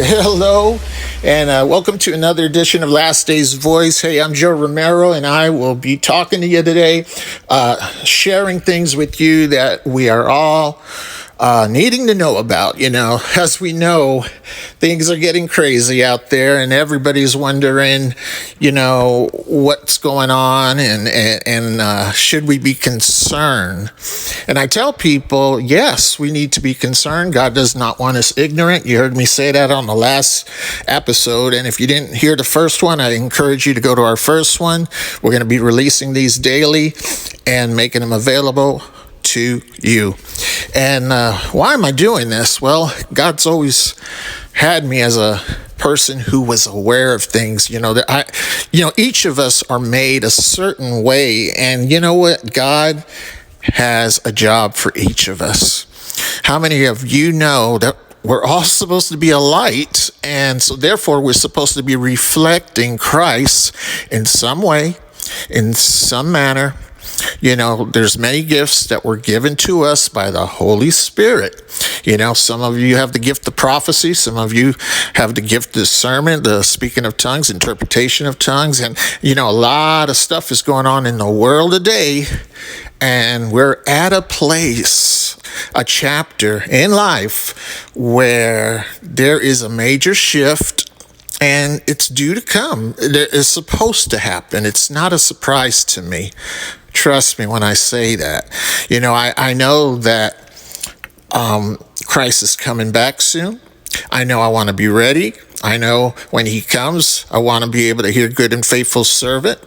Hello, and welcome to another edition of Last Day's Voice. Hey, I'm Joe Romero, and I will be talking to you today, sharing things with you that we are all needing to know about. As we know, things are getting crazy out there, and everybody's wondering, what's going on, and should we be concerned? And I tell people, yes, we need to be concerned. God does not want us ignorant. You heard me say that on the last episode, and if you didn't hear the first one, I encourage you to go to our first one. We're going to be releasing these daily and making them available to you. And why am I doing this? Well, God's always had me as a person who was aware of things. Each of us are made a certain way, and you know what? God has a job for each of us. How many of you know that we're all supposed to be a light, and so therefore we're supposed to be reflecting Christ in some way, in some manner? There's many gifts that were given to us by the Holy Spirit. Some of you have the gift of prophecy. Some of you have the gift of discernment, the speaking of tongues, interpretation of tongues. And, a lot of stuff is going on in the world today. And we're at a place, a chapter in life where there is a major shift. And it's due to come. It is supposed to happen. It's not a surprise to me. Trust me when I say that. I know that Christ is coming back soon. I know I want to be ready. I know when he comes, I want to be able to hear good and faithful servant.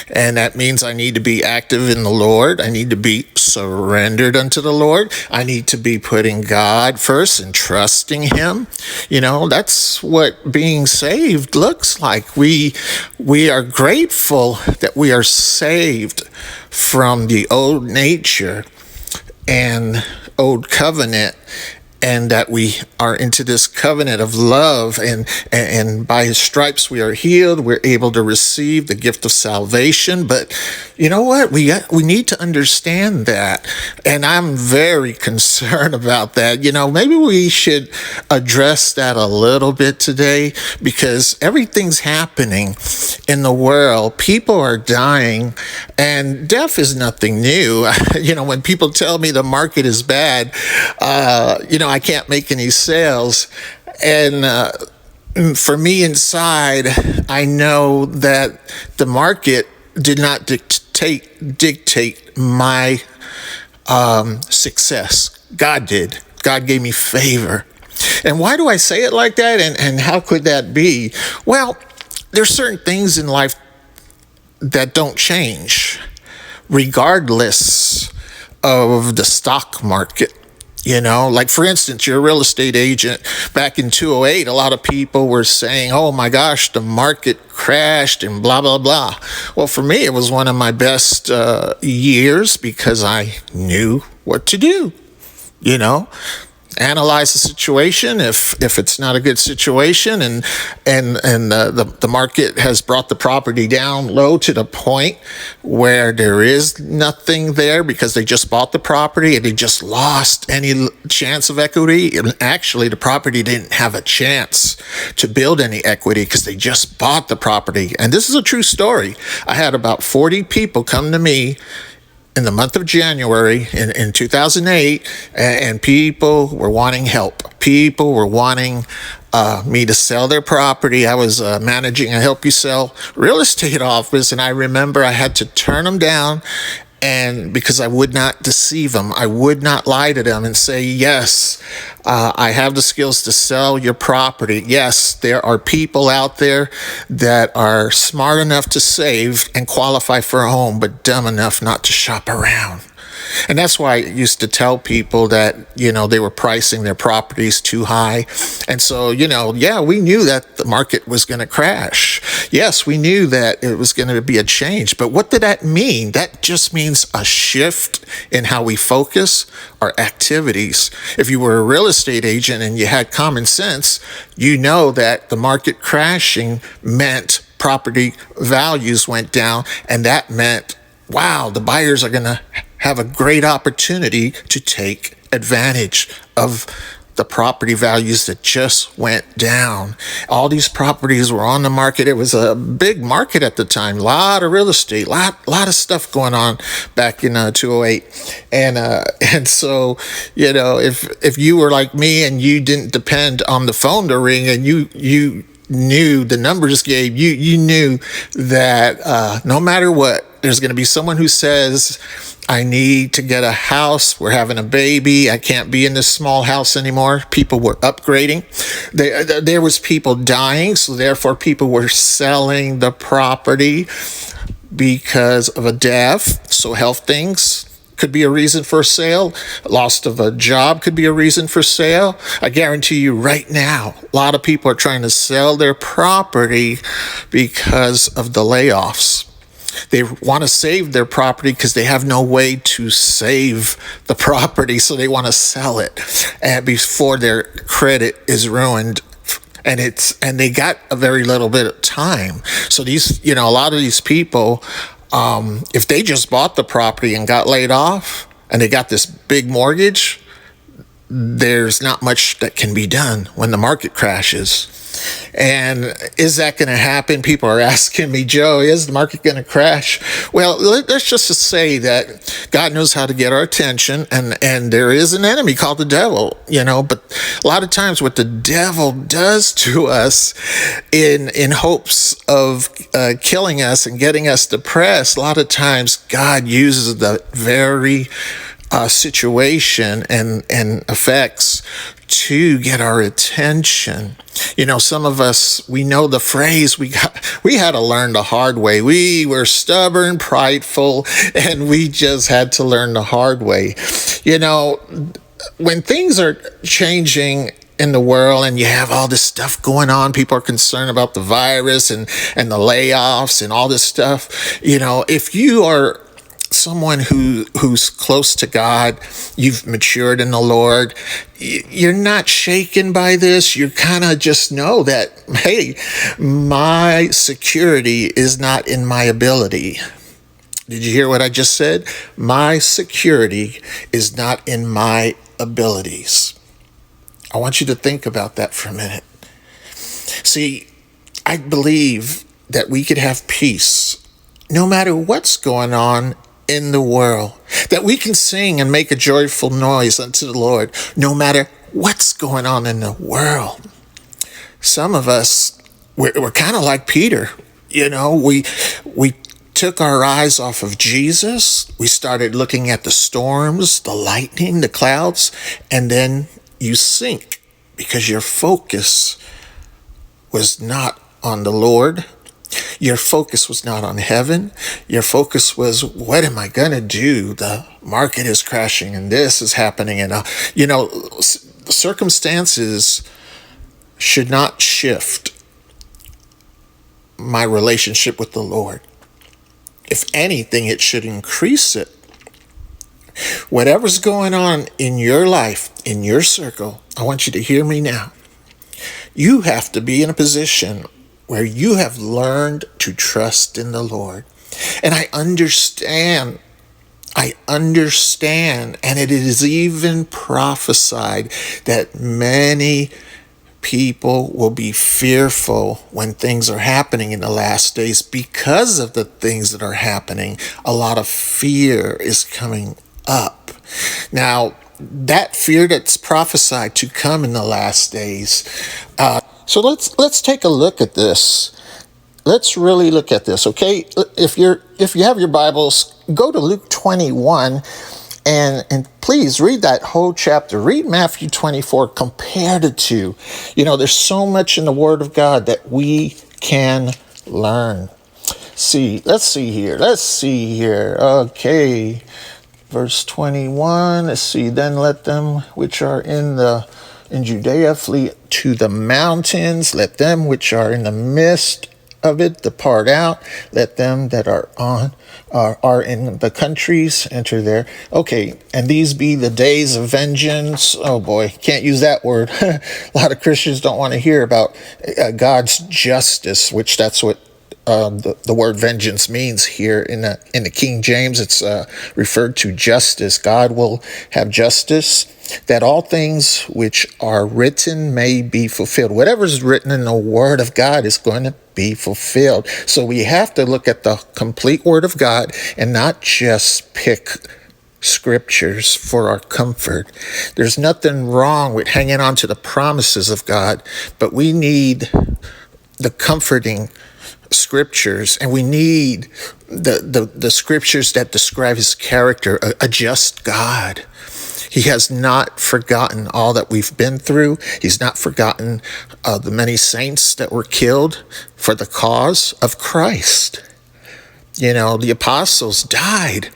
And that means I need to be active in the Lord. I need to be surrendered unto the Lord. I need to be putting God first and trusting him. That's what being saved looks like. We are grateful that we are saved from the old nature and old covenant, and that we are into this covenant of love, and by his stripes we are healed. We're able to receive the gift of salvation. But you know what? We need to understand that, and I'm very concerned about that. Maybe we should address that a little bit today, because everything's happening in the world. People are dying, and death is nothing new. When people tell me the market is bad, I can't make any sales. And for me inside, I know that the market did not dictate my success. God did. God gave me favor. And why do I say it like that? And how could that be? Well, there's certain things in life that don't change, regardless of the stock market. Like for instance, you're a real estate agent. Back in 2008, a lot of people were saying, oh my gosh, the market crashed and blah, blah, blah. Well, for me, it was one of my best years, because I knew what to do. Analyze the situation. If it's not a good situation, and the market has brought the property down low to the point where there is nothing there because they just bought the property and they just lost any chance of equity. And actually, the property didn't have a chance to build any equity because they just bought the property. And this is a true story. I had about 40 people come to me in the month of January in 2008, and people were wanting help. People were wanting me to sell their property. I was managing a help you sell real estate office, and I remember I had to turn them down, and because I would not deceive them, I would not lie to them and say, yes, I have the skills to sell your property. Yes, there are people out there that are smart enough to save and qualify for a home, but dumb enough not to shop around. And that's why I used to tell people that, they were pricing their properties too high. And so, we knew that the market was going to crash. Yes, we knew that it was going to be a change. But what did that mean? That just means a shift in how we focus our activities. If you were a real estate agent and you had common sense, you know that the market crashing meant property values went down, and that meant, wow, the buyers are going to have a great opportunity to take advantage of the property values that just went down. All these properties were on the market. It was a big market at the time. A lot of real estate, lot of stuff going on back in 2008. And so, if you were like me and you didn't depend on the phone to ring, and you knew the numbers gave you knew that no matter what, there's going to be someone who says, I need to get a house. We're having a baby. I can't be in this small house anymore. People were upgrading. There was people dying, so therefore people were selling the property because of a death. So health things could be a reason for a sale. Loss of a job could be a reason for sale. I guarantee you right now, a lot of people are trying to sell their property because of the layoffs. They want to save their property because they have no way to save the property, so they want to sell it and before their credit is ruined. And they got a very little bit of time. So these, a lot of these people, if they just bought the property and got laid off and they got this big mortgage, there's not much that can be done when the market crashes. And is that going to happen? People are asking me, Joe, is the market going to crash? Well, let's just say that God knows how to get our attention, and there is an enemy called the devil, but a lot of times what the devil does to us in hopes of killing us and getting us depressed, a lot of times God uses the very situation and effects to get our attention. Some of us, we know the phrase, we had to learn the hard way. We were stubborn, prideful, and we just had to learn the hard way. When things are changing in the world and you have all this stuff going on, people are concerned about the virus and the layoffs and all this stuff. If you are someone who's close to God, you've matured in the Lord, you're not shaken by this. You kind of just know that, hey, my security is not in my ability. Did you hear what I just said? My security is not in my abilities. I want you to think about that for a minute. See, I believe that we could have peace no matter what's going on in the world, that we can sing and make a joyful noise unto the Lord no matter what's going on in the world. Some of us, we're kind of like Peter. We took our eyes off of Jesus. We started looking at the storms, the lightning, the clouds, and then you sink because your focus was not on the Lord. Your focus was not on heaven. Your focus was, what am I going to do? The market is crashing and this is happening. And, circumstances should not shift my relationship with the Lord. If anything, it should increase it. Whatever's going on in your life, in your circle, I want you to hear me now. You have to be in a position where you have learned to trust in the Lord. And I understand, and it is even prophesied that many people will be fearful when things are happening in the last days because of the things that are happening. A lot of fear is coming up. Now, that fear that's prophesied to come in the last days, so let's take a look at this. Let's really look at this, okay? If you have your Bibles, go to Luke 21 and please read that whole chapter. Read Matthew 24, compare the two. There's so much in the Word of God that we can learn. Let's see here. Okay. Verse 21, let's see. Then let them which are in Judea flee to the mountains. Let them which are in the midst of it depart out. Let them that are in the countries enter there. Okay, and these be the days of vengeance. Oh boy, can't use that word. A lot of Christians don't want to hear about God's justice, which that's what the word vengeance means here in the King James. It's referred to justice. God will have justice, that all things which are written may be fulfilled. Whatever's written in the Word of God is going to be fulfilled. So we have to look at the complete Word of God and not just pick scriptures for our comfort. There's nothing wrong with hanging on to the promises of God, but we need the comforting scriptures, and we need the scriptures that describe his character, a just God. He has not forgotten all that we've been through. He's not forgotten the many saints that were killed for the cause of Christ. You know, the apostles died.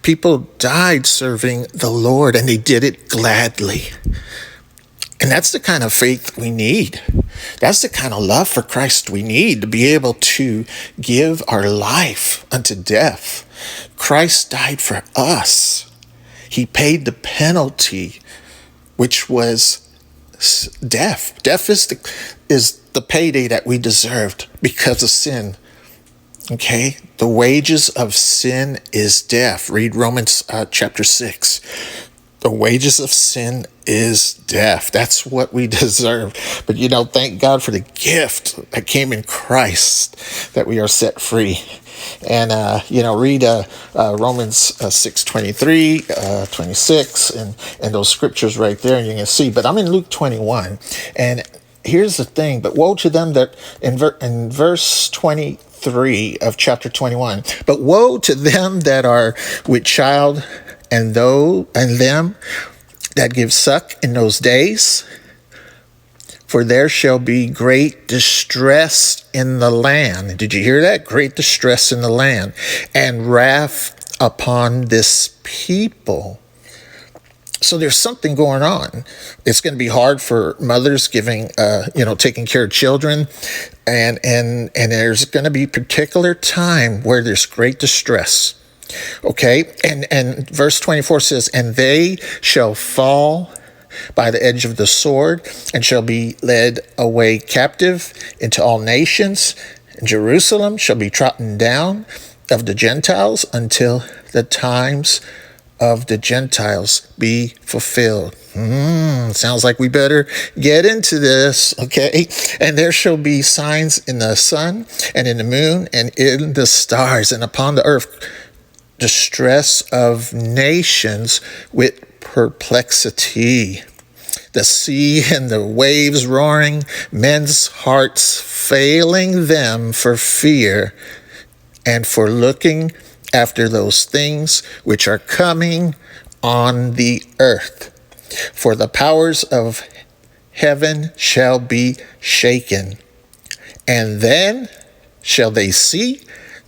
People died serving the Lord, and they did it gladly. And that's the kind of faith we need. That's the kind of love for Christ we need, to be able to give our life unto death. Christ died for us. He paid the penalty, which was death. Death is the payday that we deserved because of sin. Okay? The wages of sin is death. Read Romans chapter 6. The wages of sin is death. That's what we deserve. But, thank God for the gift that came in Christ, that we are set free. And, read Romans 6:23, 26, and those scriptures right there, and you can see. But I'm in Luke 21. And here's the thing. But woe to them that, in verse 23 of chapter 21, but woe to them that are with child, and them that give suck in those days, for there shall be great distress in the land. Did you hear that? Great distress in the land, and wrath upon this people. So there's something going on. It's going to be hard for mothers taking care of children, and there's going to be a particular time where there's great distress. Okay, and verse 24 says, and they shall fall by the edge of the sword, and shall be led away captive into all nations, and Jerusalem shall be trodden down of the Gentiles until the times of the Gentiles be fulfilled. Sounds like we better get into this, okay? And there shall be signs in the sun, and in the moon, and in the stars, and upon the earth distress of nations with perplexity, the sea and the waves roaring, men's hearts failing them for fear and for looking after those things which are coming on the earth. For the powers of heaven shall be shaken, and then shall they see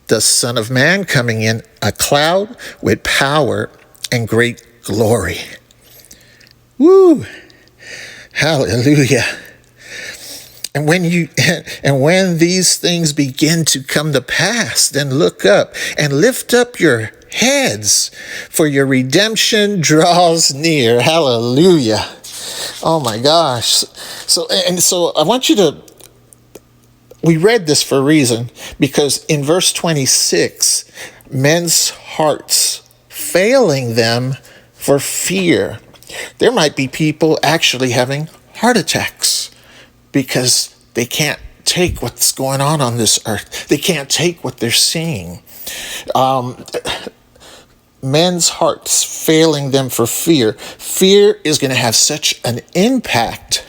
the Son of Man coming in a cloud with power and great glory. Woo! Hallelujah. And when these things begin to come to pass, then look up and lift up your heads, for your redemption draws near. Hallelujah. Oh my gosh. So I want you to, we read this for a reason, because in verse 26, men's hearts failing them for fear. There might be people actually having heart attacks because they can't take what's going on this earth. They can't take what they're seeing. Men's hearts failing them for fear. Fear is going to have such an impact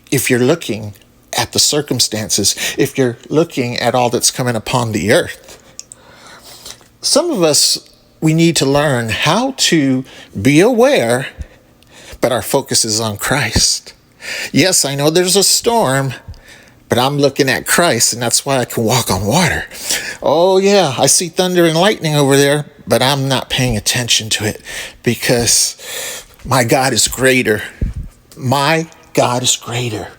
if you're looking at the circumstances, if you're looking at all that's coming upon the earth. Some of us, we need to learn how to be aware, but our focus is on Christ. Yes, I know there's a storm, but I'm looking at Christ, and that's why I can walk on water. Oh yeah, I see thunder and lightning over there, but I'm not paying attention to it because my God is greater. My God is greater.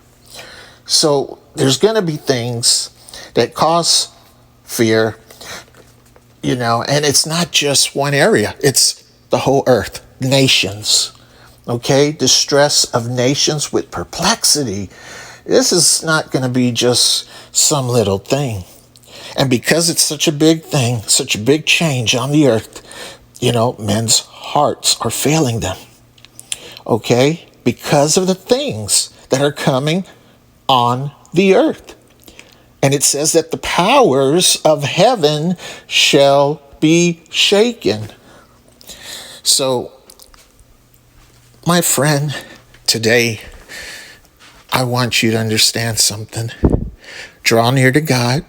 So there's going to be things that cause fear, and it's not just one area. It's the whole earth, nations, okay? Distress of nations with perplexity. This is not going to be just some little thing. And because it's such a big thing, such a big change on the earth, men's hearts are failing them. Okay? Because of the things that are coming on the earth. And it says that the powers of heaven shall be shaken. So, my friend, today, I want you to understand something. Draw near to God.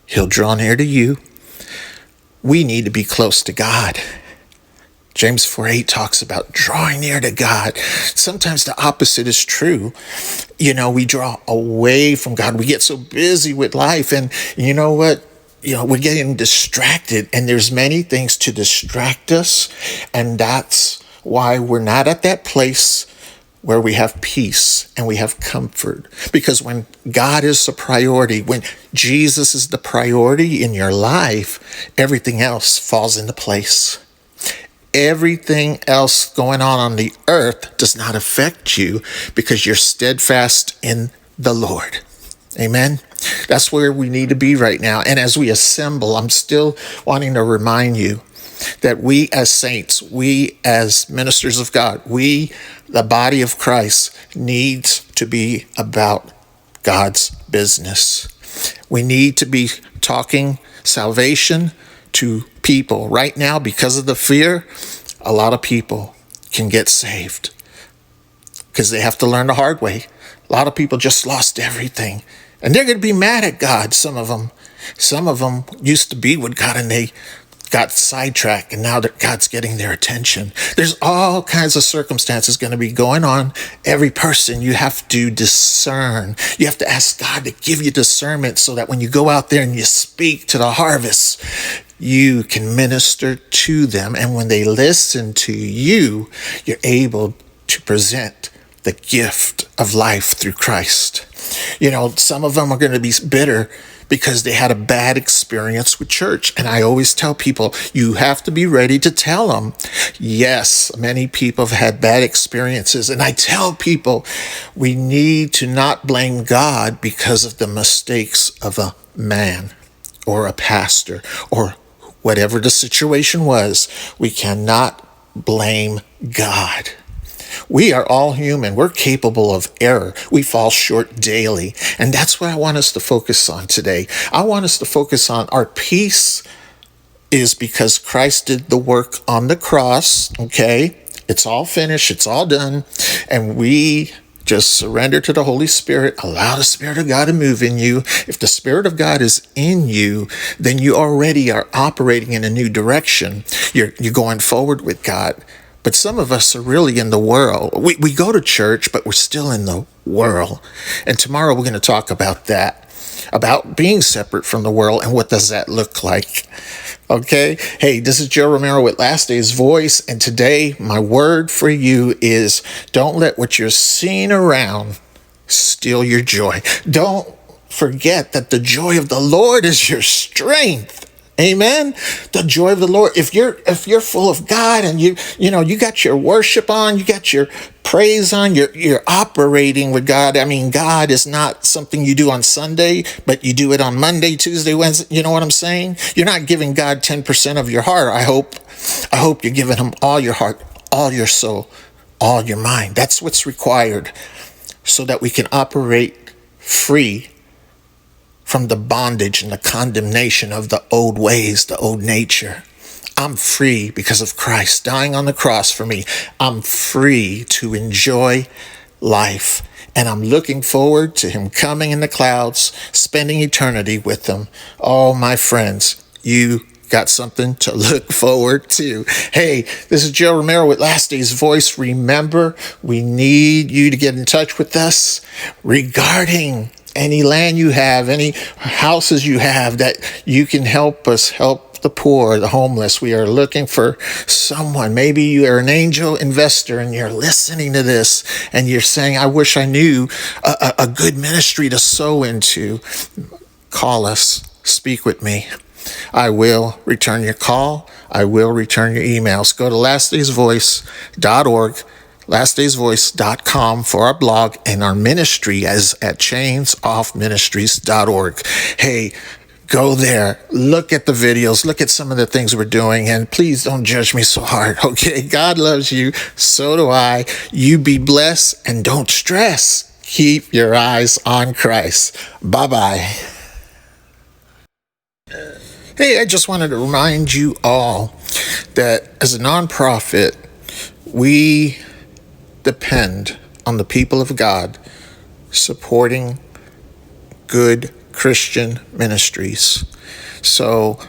He'll draw near to you. We need to be close to God. James 4:8 talks about drawing near to God. Sometimes the opposite is true. We draw away from God. We get so busy with life, and you know what? We're getting distracted, and there's many things to distract us, and that's why we're not at that place where we have peace and we have comfort. Because when God is the priority, when Jesus is the priority in your life, everything else falls into place. Everything else going on the earth does not affect you because you're steadfast in the Lord. Amen. That's where we need to be right now. And as we assemble, I'm still wanting to remind you that we as saints, we as ministers of God, we, the body of Christ, needs to be about God's business. We need to be talking salvation to people. Right now, because of the fear, a lot of people can get saved because they have to learn the hard way. A lot of people just lost everything. And they're going to be mad at God, some of them. Some of them used to be with God and they got sidetracked, and now that God's getting their attention. There's all kinds of circumstances going to be going on. Every person, you have to discern. You have to ask God to give you discernment so that when you go out there and you speak to the harvest, you can minister to them. And when they listen to you, you're able to present the gift of life through Christ. Some of them are going to be bitter because they had a bad experience with church. And I always tell people, you have to be ready to tell them. Yes, many people have had bad experiences. And I tell people, we need to not blame God because of the mistakes of a man or a pastor or whatever the situation was. We cannot blame God. We are all human. We're capable of error. We fall short daily. And that's what I want us to focus on today. I want us to focus on our peace is because Christ did the work on the cross. Okay? It's all finished. It's all done. And we just surrender to the Holy Spirit. Allow the Spirit of God to move in you. If the Spirit of God is in you, then you already are operating in a new direction. You're going forward with God. But some of us are really in the world. We go to church, but we're still in the world. And tomorrow we're going to talk about that, about being separate from the world and what does that look like. Okay? Hey, this is Joe Romero with Last Day's Voice. And today my word for you is don't let what you're seeing around steal your joy. Don't forget that the joy of the Lord is your strength. Amen. The joy of the Lord. If you're full of God and you got your worship on, you got your praise on, you're operating with God. I mean, God is not something you do on Sunday, but you do it on Monday, Tuesday, Wednesday. You know what I'm saying? You're not giving God 10% of your heart. I hope you're giving him all your heart, all your soul, all your mind. That's what's required so that we can operate free from the bondage and the condemnation of the old ways, the old nature. I'm free because of Christ dying on the cross for me. I'm free to enjoy life. And I'm looking forward to him coming in the clouds, spending eternity with him. Oh, my friends, you got something to look forward to. Hey, this is Joe Romero with Last Day's Voice. Remember, we need you to get in touch with us regarding any land you have, any houses you have that you can help us help the poor, the homeless. We are looking for someone. Maybe you are an angel investor and you're listening to this and you're saying, I wish I knew a good ministry to sow into. Call us. Speak with me. I will return your call. I will return your emails. Go to lastdaysvoice.org. lastdaysvoice.com for our blog, and our ministry is at chainsoffministries.org. Hey, go there, look at the videos, look at some of the things we're doing, and please don't judge me so hard, okay? God loves you, so do I. You be blessed and don't stress. Keep your eyes on Christ. Bye-bye. Hey, I just wanted to remind you all that as a nonprofit, we depend on the people of God supporting good Christian ministries. So,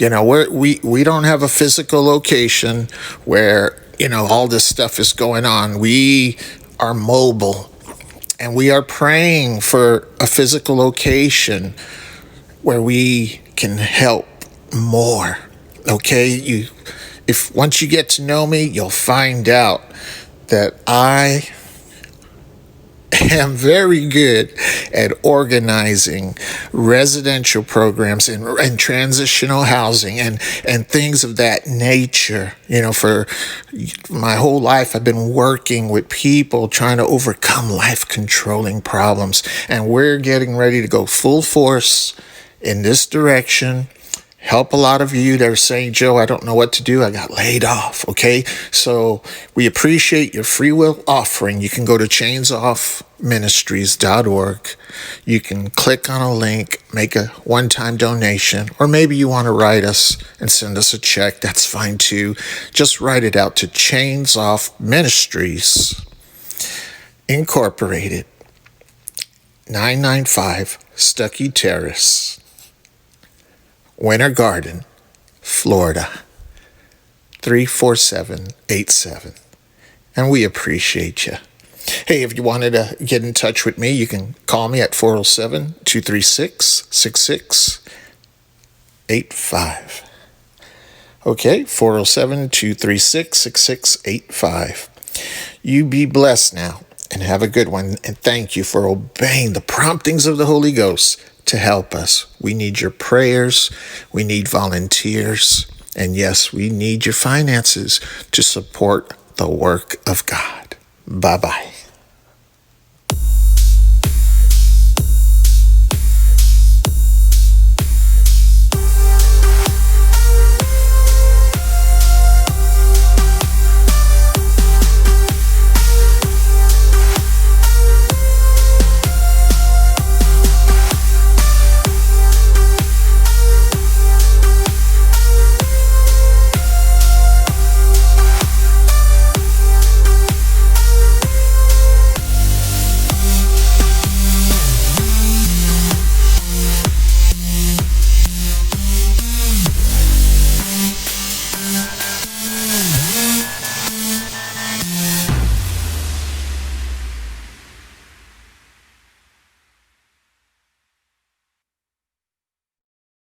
we don't have a physical location where, all this stuff is going on. We are mobile, and we are praying for a physical location where we can help more. Okay? If once you get to know me, you'll find out that I am very good at organizing residential programs and transitional housing and things of that nature. For my whole life, I've been working with people trying to overcome life-controlling problems, and we're getting ready to go full force in this direction. Help a lot of you that are saying, Joe, I don't know what to do. I got laid off, okay? So we appreciate your free will offering. You can go to chainsoffministries.org. You can click on a link, make a one-time donation, or maybe you want to write us and send us a check. That's fine too. Just write it out to Chains Off Ministries, Incorporated, 995 Stuckey Terrace, Winter Garden, Florida, 34787. And we appreciate you. Hey, if you wanted to get in touch with me, you can call me at 407-236-6685. Okay, 407-236-6685. You be blessed now and have a good one. And thank you for obeying the promptings of the Holy Ghost to help us. We need your prayers. We need volunteers. And yes, we need your finances to support the work of God. Bye-bye.